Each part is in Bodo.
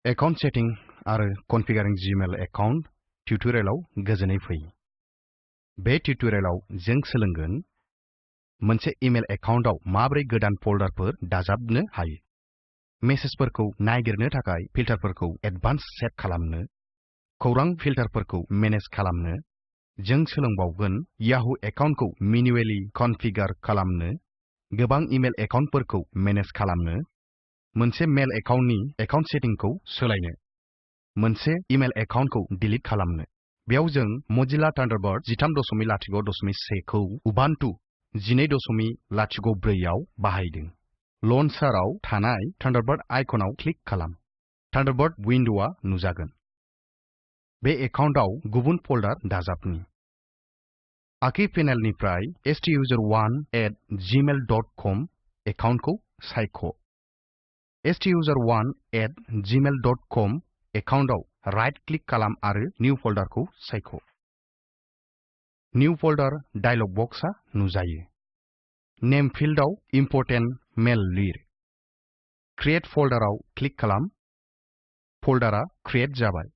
Account setting आरो configuring Gmail account tutorialआव गोजोनै फै। बे tutorialआव जों सोलोंगोन मोनसे इमेल एकाउन्टआव माबोरै गोदान फोल्डरफोर दाजाबनो हायो, मेसेजफोरखौ नागिरनो थाखाय फिल्टारफोरखौ एडभान्स सेट खालामनो, खौरां फिल्टारफोरखौ मेनेज खालामनो, जों सोलोंबावगोन याहू एकाउन्टखौ मेनुअली कनफिगार खालामनो, गोबां इमेल एकाउन्टफोरखौ मेनेज खालामनो, मोनसे मेल एकाउन्टनि एकाउन्ट सेटिंखौ सोलायनो, मोनसे इमेल एकाउन्टखौ डिलीट खालामनो। बेयाव जों मोजिला थान्डारबार्ड 13.0.1 खौ उबुन्टु 12.04 आव बाहायदों। लन्चाराव थानाय थान्डारबार्ड आइकनाव क्लिक खालाम। थान्डारबार्ड विन्ड'आ नुजागोन। बे एकाउन्टआव गुबुन फोल्डर दाजाबनि। आखि पेनेलनिफ्राय STUSER1@gmail.com एकाउन्टखौ सायख'। STUSER1@gmail.com एकाउन्टआव राइट क्लिक खालाम आरो निउ फोल्डरखौ सायख'। निउ फोल्डर डायलग बक्सआ नुजायो। नेम फिल्डआव इम्पोर्टेन्ट मेल लिर। क्रिएट फोल्डरआव क्लिक खालाम। फोल्डरआ क्रिएट जाबाय।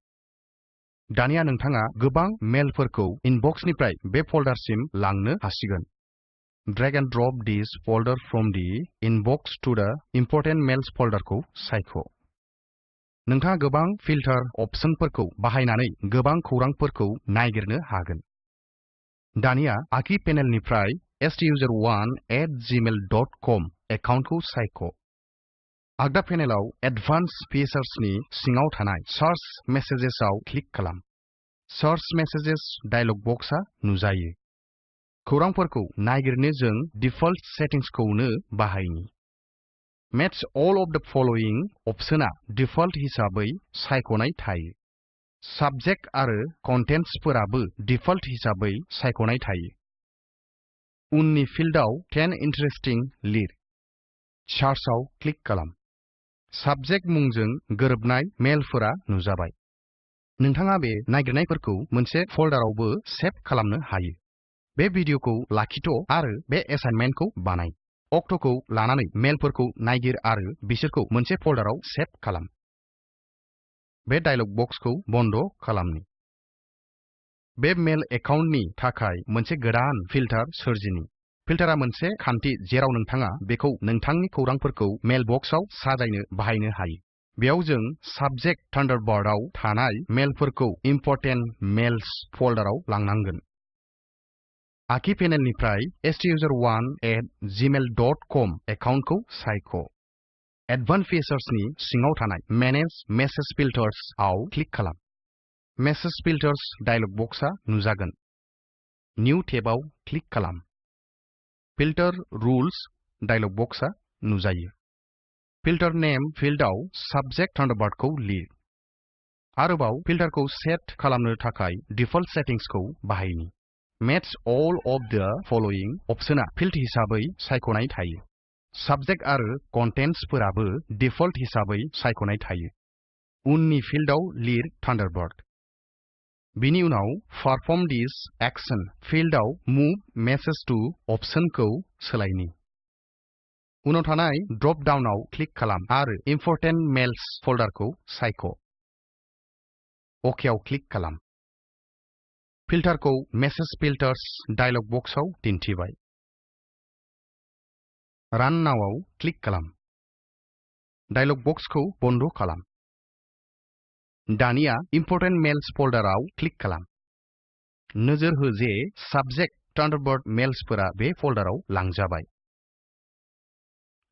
दानिया नोंथाङा गोबां मेलफोरखौ इनबक्सनिफ्राय बे फोल्डरसिम लांनो हासिगोन। Drag and drop this folder from the inbox to the important mails फोल्डरखौ सायख'। नोंथाङा गोबां फिल्टार अपसनफोरखौ बाहायनानै गोबां खौरांफोरखौ नागिरनो हागोन। दानिया आखि पेनेलनिफ्राय STUSER1@gmail.com एकाउन्टखौ सायख'। आगदा पेनेलाव एडभान्स फिचार्सनि सिङाव थानाय सार्च मेसेजेसआव क्लिक खालाम। सार्च मेसेजेस डायलग बक्सआ नुजायो। खौरांफोरखौ नागिरनो जों डिफल्ट सेटिंग्सखौनो बाहायनि। Match all of the following अपसनआ डिफल्ट हिसाबै सायख'नाय थायो। साबजेक्ट आरो कन्टेन्ट्सफोराबो डिफल्ट हिसाबै सायख'नाय थायो। उननि फिल्डआव 10 इन्टारेस्टिं लिर। सार्चआव क्लिक खालाम। साबजेक्ट मुंजों गोरोबनाय मेलफोरा नुजाबाय। नोंथाङा बे नागिरनायफोरखौ मोनसे फोल्डरआवबो सेभ खालामनो हायो। बे भिडिअखौ लाखिथ' आरो बे एसाइनमेन्टखौ बानाय। अक्ट'खौ लानानै मेलफोरखौ नागिर आरो बिसोरखौ मोनसे फोल्डरआव सेभ खालाम। बे डायलग बक्सखौ बन्द खालामनि। बे मेल एकाउन्टनि थाखाय मोनसे गोदान फिल्टार सोरजिनि। फिल्टारा मोनसे खान्थि जेराव नोंथाङा बेखौ नोंथांनि खौरांफोरखौ मेल बक्सआव साजायनो बाहायनो हायो। बेयाव जों साबजेक्ट थान्डारबार्डआव थानाय मेलफोरखौ इम्पोर्टेन्ट मेल्स फोल्डरआव लांनांगोन। आखि पेनेलनिफ्राय STUSER1@gmail.com एकाउन्टखौ सायख'। एडभान्स फिचार्सनि सिङाव थानाय मेनेज मेसेज फिल्टार्स आव क्लिक खालाम। मेसेज फिल्टार्स डायलग बक्सआ नुजागोन। निउ टेबआव क्लिक खालाम। फिल्टार रुल्स डायलग बक्सआ नुजायो। फिल्टार नेम फिल्डआव साबजेक्ट थान्डारबार्डखौ लिर। आरोबाव फिल्टारखौ सेट खालामनो थाखाय डिफल्ट सेटिंग्सखौ बाहायनि। Match all of the following अपसनआ फिल्ड हिसाबै सायख'नाय थायो। साबजेक्ट आरो कन्टेन्ट्सफोराबो डिफल्ट हिसाबै सायख'नाय थायो। उननि फिल्डआव लिर थान्डारबार्ड। बिनि उनाव परफर्म दिस एक्शन फिल्डआव मुव मेसेज टु अपसनखौ सोलायनि। उनाव थानाय ड्रप डाउनआव क्लिक खालाम आरो इम्पोर्टेन्ट मेल्स फोल्डरखौ सायख'। अकेआव क्लिक खालाम। फिल्टारखौ मेसेज फिल्टार्स डायलग बक्सआव दिन्थिबाय। रान नाउआव क्लिक खालाम। डायलग बक्सखौ बन्द खालाम। दानिया इम्पोर्टेन्ट मेल्स फोल्डरआव क्लिक खालाम। नोजोर हो जे साबजेक्ट थान्डारबार्ड मेल्सफोरा बे फोल्डरआव लांजाबाय।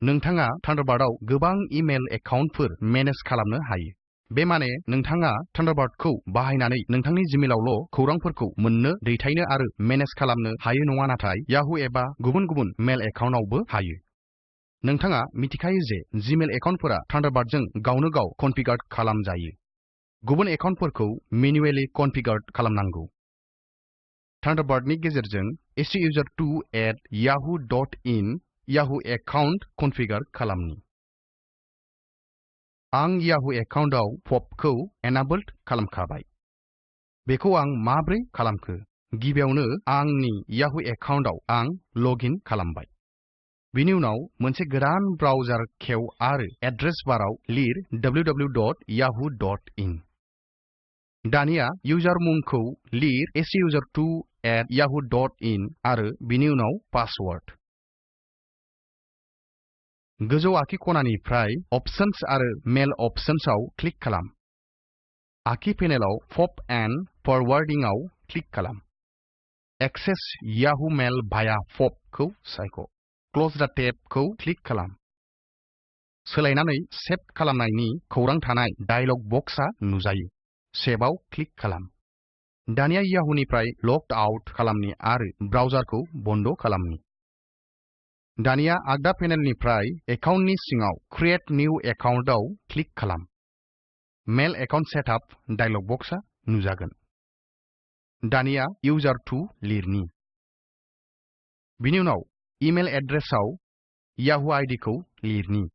नोंथाङा थान्डारबार्डआव गोबां इमेल एकाउन्टफोर मेनेज खालामनो हायो। बे माने नोंथाङा थान्डारबार्डखौ बाहायनानै नोंथांनि जिमेलावल' खौरांफोरखौ मोननो, दैथायनो आरो मेनेज खालामनो हायो नङा, नाथाय याहू एबा गुबुन गुबुन मेल एकाउन्टआवबो हायो। नोंथाङा मिथिखायो जे जिमेल एकाउन्टफोरा थान्डारबार्डजों गावनो गाव कनफिगार खालामजायो। गुबुन एकाउन्टफोरखौ मेनुअली कनफिगार खालामनांगौ। थान्डारबार्डनि गेजेरजों STUSER2@yahoo.in याहू एकाउन्ट कनफिगार खालामनि। आं याहू एकाउन्टआव पपखौ एनाबल्ड खालामखाबाय। बेखौ आं माब्रै खालामखो? गिबियावनो आंनि याहू एकाउन्टआव आं लग इन खालामबाय। बिनि उनाव मोनसे गोदान ब्राउजार खेव आरो एड्रेस बाराव लिर www.yahoo.in। दानिया इउजार मुंखौ लिर STUSER2@yahoo.in आरो बिनि उनाव पासवर्ड। गोजौ आखि खनानिफ्राय अपशन्स आरो मेल अपशन्सआव क्लिक खालाम। आखि पेनेलाव पप एन्ड फरवार्डिंआव क्लिक खालाम। एक्सेस याहू मेल भाया पप खौ सायख'। क्लोज द टेब खौ क्लिक खालाम। सोलायनानै सेभ खालामनायनि खौरां थानाय डायलग बक्सआ नुजायो। सेभआव क्लिक खालाम। दानिया याहूनिफ्राय लग आउट खालामनि आरो ब्राउजारखौ बन्द खालामनि। दानिया आगदा पेनेलनिफ्राय एकाउन्टनि सिङाव क्रिएट निउ एकाउन्टआव क्लिक खालाम। मेल एकाउन्ट सेटआप डायलग बक्सआ नुजागोन। दानिया user2 लिरनि। बिनि उनाव इमेल एड्रेसआव याहू आईडी खौ लिरनि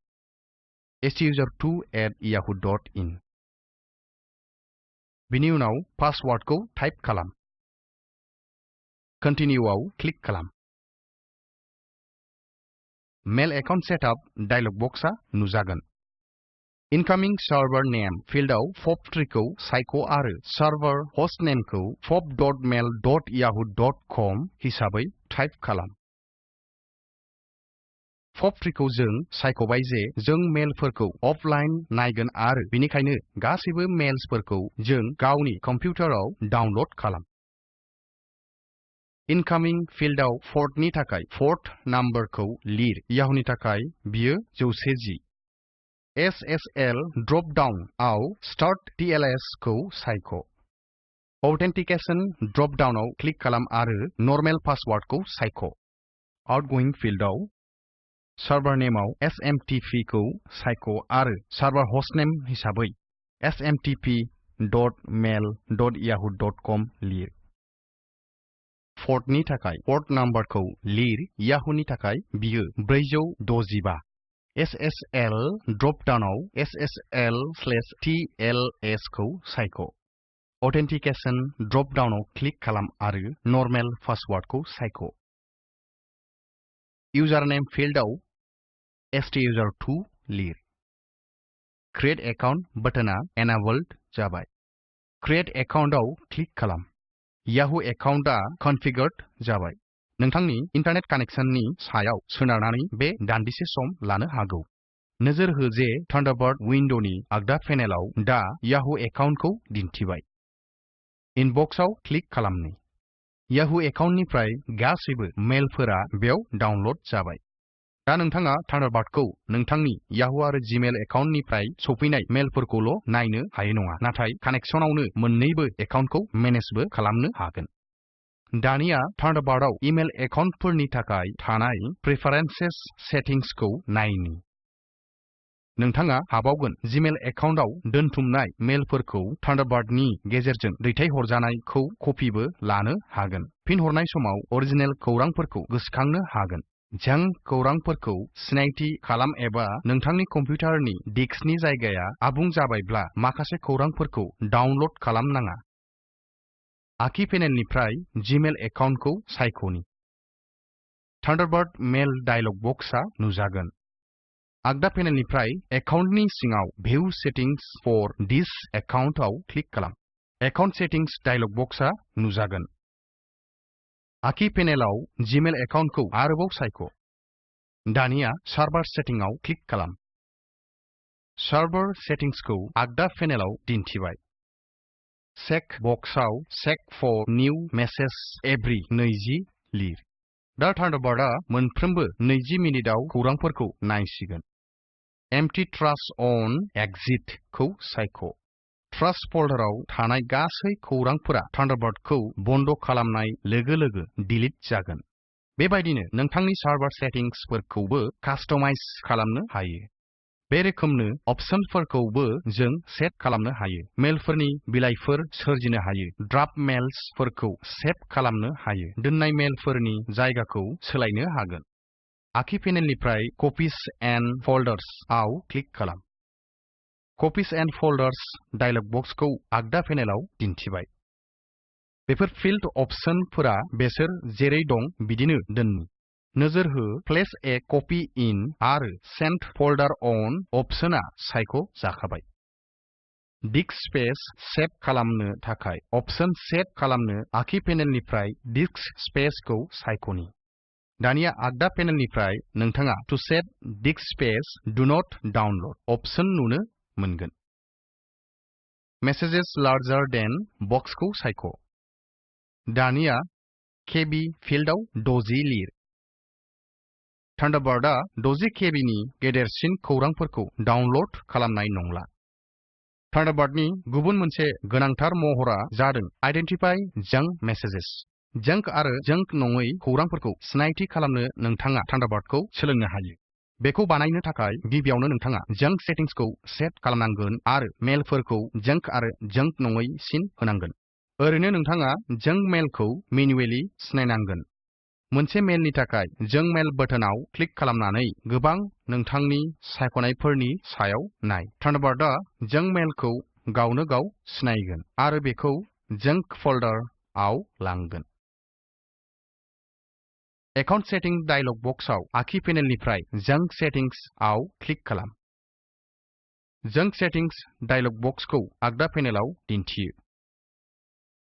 STUSER2@yahoo.in। बिनि उनाव पासवर्डखौ टाइप खालाम। कन्टिनिउआव क्लिक खालाम। मेल एकाउन्ट सेटआप डायलग बक्सआ नुजागोन। इनकामिं सार्भार नेम फिल्डआव pop3 खौ सायख' आरो सार्भार हस्टनेमखौ pop.mail.yahoo.com हिसाबै टाइप खालाम। pop3 खौ जों सायख'बाय जे जों मेलफोरखौ अफलाइन नायगोन आरो बेनिखायनो गासैबो मेल्सफोरखौ जों गावनि कम्पिउटाराव डाउनलड खालाम। इनकामिं फिल्डआव पर्टनि थाखाय पर्ट नाम्बारखौ लिर। याहूनि थाखाय बियो 110। SSL ड्रप डाउन आव स्टार्ट TLS खौ सायख'। ऑथेंटिकेशन ड्रप डाउनआव क्लिक खालाम आरो नर्मेल पासवर्डखौ सायख'। आउटगोइंग फिल्डआव सार्भार नेमआव SMTP खौ सायख' आरो सार्भार हस्टनेम हिसाबै smtp.mail.yahoo.com लिर। पर्टनि थाखाय पर्ट नाम्बारखौ लिर। याहूनि थाखाय बियो 465। SSL ड्रप डाउनआव SSL/TLS खौ सायख'। ऑथेंटिकेशन ड्रप डाउनआव क्लिक खालाम आरो नर्मेल पासवर्डखौ सायख'। इउजारनेम फिल्डआव STUSER2 लिर। क्रिएट एकाउन्ट बाटोनआ एनेबल्ड जाबाय। क्रिएट एकाउन्टआव क्लिक खालाम। याहू एकाउन्टआ कनफिगार्ड जाबाय। नोंथांनि इन्टारनेट कानेक्सननि सायाव सोनारनानै बे दान्दिसे सम लानो हागौ। नोजोर हो जे थान्डारबार्ड विन्ड'नि आगदा पेनेलाव दा याहू एकाउन्टखौ दिन्थिबाय। इनबक्सआव क्लिक खालामनि। याहू एकाउन्टनिफ्राय गासैबो मेलफोरा बेयाव डाउनलड जाबाय। दा नोंथाङा थान्डारबार्डखौ नोंथांनि याहू आरो जीमेल एकाउन्टनिफ्राय सौफैनाय मेलफोरखौल' नायनो हायो नङा, नाथाय कानेक्सनावनो मोन्नैबो एकाउन्टखौ मेनेजबो खालामनो हागोन। दानिया थान्डारबार्डआव इमेल एकाउन्टफोरनि थाखाय थानाय प्रेफारेन्सेस सेटिंग्सखौ नायनि। नोंथाङा हाबावगोन जीमेल एकाउन्टआव दोनथुमनाय मेलफोरखौ थान्डारबार्डनि गेजेरजों दैथायहरजानायखौ कपिबो लानो हागोन। फिन हरनाय समाव अरिजिनेल खौरांफोरखौ गोसोखांनो हागोन। जांक खौरांफोरखौ सिनायथि खालाम एबा नोंथांनि कम्पिउटारनि डिस्कनि जायगाया आबुं जाबायब्ला माखासे खौरांफोरखौ डाउनलड खालामनाङा। आखि पेनेलनिफ्राय जीमेल एकाउन्टखौ सायख'नि। थान्डारबार्ड मेल डायलग बक्सआ नुजागोन। आगदा पेनेलनिफ्राय एकाउन्टनि सिङाव भिउ सेटिंग्स फर दिस एकाउन्टआव क्लिक खालाम। एकाउन्ट सेटिंग्स डायलग बक्सआ नुजागोन। आखि पेनेलाव जीमेल एकाउन्टखौ आरोबाव सायख'। दानिया सार्भार सेटिंआव क्लिक खालाम। सार्भार सेटिंग्सखौ आगदा पेनेलाव दिन्थिबाय। चेक बक्सआव check for new message every 20 लिर। दा थान्डारबार्डआ मोनफ्रोमबो 20 मिनिटआव खौरांफोरखौ नायसिगोन। एम्प्टी ट्राश अन एक्सिट खौ सायख'। ट्राश फोल्डराव थानाय गासै खौरांफोरा थान्डारबार्डखौ बन्द खालामनाय लोगो-लोगो डिलीट जागोन। बेबायदिनो नोंथांनि सार्भार सेटिंग्सफोरखौबो कास्टमाइज खालामनो हायो। बे रोखोमनो अपशनफोरखौबो जों सेट खालामनो हायो। मेलफोरनि बिलाइफोर सोरजिनो हायो। ड्राफ्ट मेल्सफोरखौ सेभ खालामनो हायो। दोननाय मेलफोरनि जायगाखौ सोलायनो हागोन। आखि पेनेलनिफ्राय कपिज एन्ड फोल्डार्स आव क्लिक खालाम। कपिज एन्ड फोल्डार्स डायलग बक्सखौ आगदा पेनेलाव दिन्थिबाय। बेफोर फिल्ड अपशनफोरा बेसोर जेरै दं बिदिनो दोननि। नोजोर हो Place a copy in आरो Send folder on अपसना सायख' जाखाबाय। डिस्क स्पेस सेभ खालामनो थाखाय अपसन सेभ खालामनो आखि पेनेलनिफ्राय डिस्क स्पेसखौ सायख'नि। दानिया आगदा पेनेलनिफ्राय नोंथाङा two save disc space do not download अपसन नुनो मोनगोन। मेसेजेस लार्जार देन बक्सखौ सायख'। दानिया केबि फिल्डआव 60 लिर। थान्डारबार्डआ 60 केबिनि गेदेरसिन खौरांफोरखौ डाउनलड खालामनाय नंला। थान्डारबार्डनि गुबुन मोनसे गोनांथार महरा जादों आइडेन्टिफाइ जंक मेसेजेस। जंक आरो जंक नङै खौरांफोरखौ सिनायथि खालामनो नोंथाङा थान्डारबार्डखौ सोलोंनो हायो। बेखौ बानायनो थाखाय गिबियावनो नोंथाङा जंक सेटिंसखौ सेट खालामनांगोन आरो मेलफोरखौ जंक आरो जंक नङै सिन होनांगोन। ओरैनो नोंथाङा जंक मेलखौ मेनुवेलि सिनायनांगोन। मोनसे मेलनि थाखाय जंक मेल बटनाव क्लिक खालामनानै गोबां नोंथांनि सायख'नायफोरनि सायाव नाय। थान्डारबार्डआ जंक मेलखौ गावनो गाव सिनायगोन आरो बेखौ जंक फोल्डरआव लांगोन। एकाउन्ट सेटिं डायलग बक्सआव आखि पेनेलनिफ्राय जंक सेटिंस आव क्लिक खालाम। जंक सेटिंस डायलग बक्सखौ आगदा पेनेलाव दिन्थियो।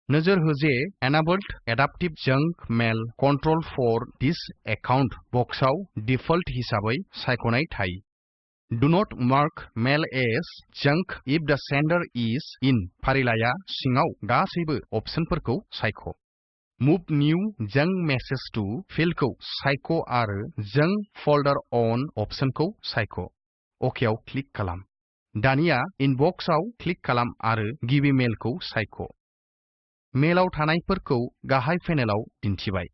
नोजोर हो जे enabled adaptive junk mail control for this account बक्सआव डिफल्ट हिसाबै सायख'नाय थायो। Do not mark mail as junk if the sender is in फारिलाइया सिङाव गासैबो अपसनफोरखौ सायख'। Move new junk message to फिल्डखौ सायख' आरो जंक फोल्डर अन अपसनखौ सायख'। अकेआव क्लिक खालाम। दानिया इनबक्सआव क्लिक खालाम आरो गिबि मेलखौ सायख'। मेलाव थानायफोरखौ गाहाय पेनेलाव दिन्थिबाय।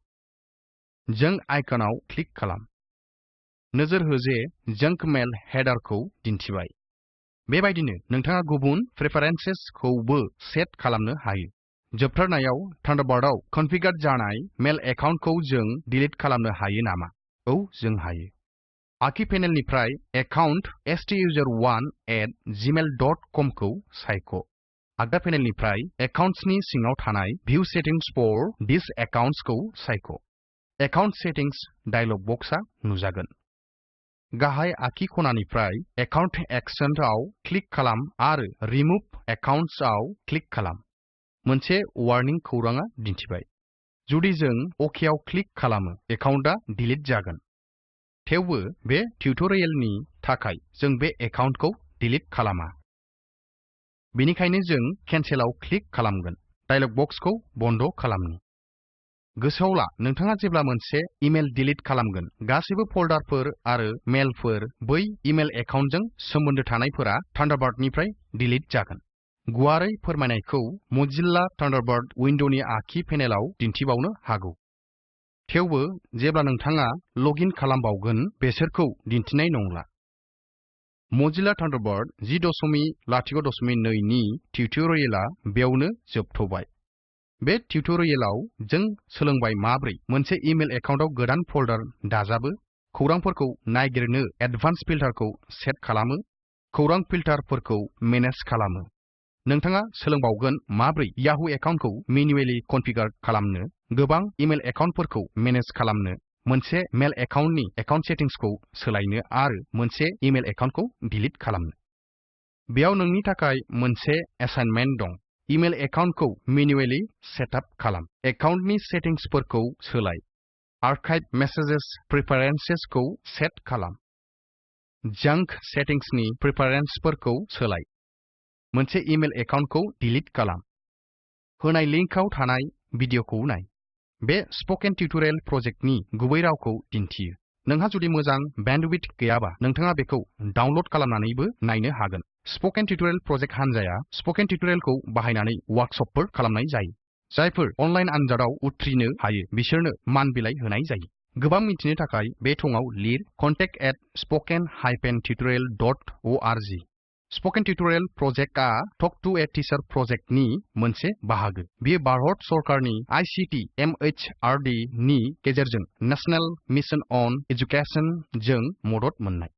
जंक आइकनआव क्लिक खालाम। नोजोर हो जे जंक मेल हेडारखौ दिन्थिबाय। बेबायदिनो नोंथाङा गुबुन प्रेफारेन्सेसखौबो सेट खालामनो हायो। जोबथारनायाव थान्डारबार्डआव कनफिगार जानाय मेल एकाउन्टखौ जों डिलिट खालामनो हायो नामा? औ जों हायो। आखि पेनेलनिफ्राय एकाउन्ट STUSER1@gmail.com खौ सायख'। आगदा पेनेलनिफ्राय एकाउन्ट्सनि सिङाव थानाय view settings for this accounts खौ सायख'। एकाउन्ट सेटिंस डायलग बक्सआ नुजागोन। गाहाय आखि खनानिफ्राय एकाउन्ट एक्सनआव क्लिक खालाम आरो रिमुभ एकाउन्ट्स आव क्लिक खालाम। मोनसे वार्निं खौरांआ दिन्थिबाय। जुदि जों अकेआव क्लिक खालामो एकाउन्टआ डिलिट जागोन। थेवबो बे टिउटरियेलनि थाखाय जों बे एकाउन्टखौ डिलिट खालामा। बेनिखायनो जों केन्सेलआव क्लिक खालामगोन। डायलग बक्सखौ बन्द खालामनि। गोसोआव ला नोंथाङा जेब्ला मोनसे इमेल डिलिट खालामगोन गासैबो फोल्डारफोर आरो मेलफोर बै इमेल एकाउन्टजों सोमोन्दो थानायफोरा थान्डारबार्डनिफ्राय डिलिट जागोन। गुवारै फोरमायनायखौ मोजिल्ला थान्डारबार्ड उइन्ड'नि आखि पेनेलाव दिन्थिबावनो हागौ। थेवबो जेब्ला नोंथाङा लगइन खालामबावगोन बेसोरखौ दिन्थिनाय नंला। मोजिल्ला थान्डारबार्ड 10.0.2 नि टिउटरियेलआ बेयावनो जोबथ'बाय। बे टिउटरियेलाव जों सोलोंबाय माब्रै मोनसे इमेल एकाउन्टआव गोदान फोल्डार दाजाबो, खौरांफोरखौ नागिरनो एडभान्स फिल्टारखौ सेट खालामो, खौरां फिल्टारफोरखौ मेनेज खालामो। नोंथाङा सोलोंबावगोन माब्रै याहू एकाउन्टखौ मेनुवेलि कनफिगार खालामनो, गोबां इमेल एकाउन्टफोरखौ मेनेज खालामनो, मोनसे मेल एकाउन्टनि एकाउन्ट सेटिंसखौ सोलायनो आरो मोनसे इमेल एकाउन्टखौ डिलिट खालामनो। बेयाव नोंनि थाखाय मोनसे एसाइनमेन्ट दं। इमेल एकाउन्टखौ मेनुवेलि सेटआप खालाम। एकाउन्टनि सेटिंसफोरखौ सोलाय। आर्काइभ मेसेजेस प्रेफारेन्सेसखौ सेट खालाम। जंक सेटिंसनि प्रेफारेन्सफोरखौ सोलाय। मोनसे इमेल एकाउन्टखौ डिलिट खालाम। होनाय लिंकआव थानाय भिडिअखौ नाय। बे स्पकेन टिउटरियेल प्रजेक्टनि गुबै रावखौ दिन्थियो। नोंहा जुदि मोजां बेन्डविड्थ गैयाबा नोंथाङा बेखौ डाउनलड खालामनानैबो नायनो हागोन। स्पकेन टिउटरियेल प्रजेक्ट हानजाया स्पकेन टिउटरियेलखौ बाहायनानै वार्कशपफोर खालामनाय जायो। जायफोर अनलाइन आनजादाव उथ्रिनो हायो बिसोरनो मान बिलाइ होनाय जायो। गोबां मिथिनो थाखाय बे थंआव लिर contact@spoken-tutorial.org। स्पकेन टिउटरियेल प्रजेक्टआ टक टु ए टिचार प्रजेक्टनि मोनसे बाहागो। बेयो भारत सरकारनि ICT MHRD नि गेजेरजों नेशनेल मिशन अन एजुकेशन जों मदद मोन्नाय।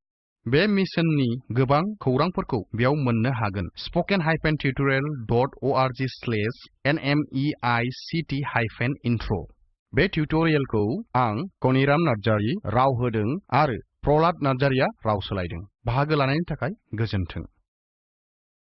बे मिशननि गोबां खौरांफोरखौ बेयाव मोननो हागोन। spoken-tutorial.org/nmeict-intro बे टिउटरियेलखौ आं कनिराम नार्जारी राव होदों आरो प्रलाद नार्जारीया राव सोलायदों। बाहागो लानायनि थाखाय गोजोन्थों।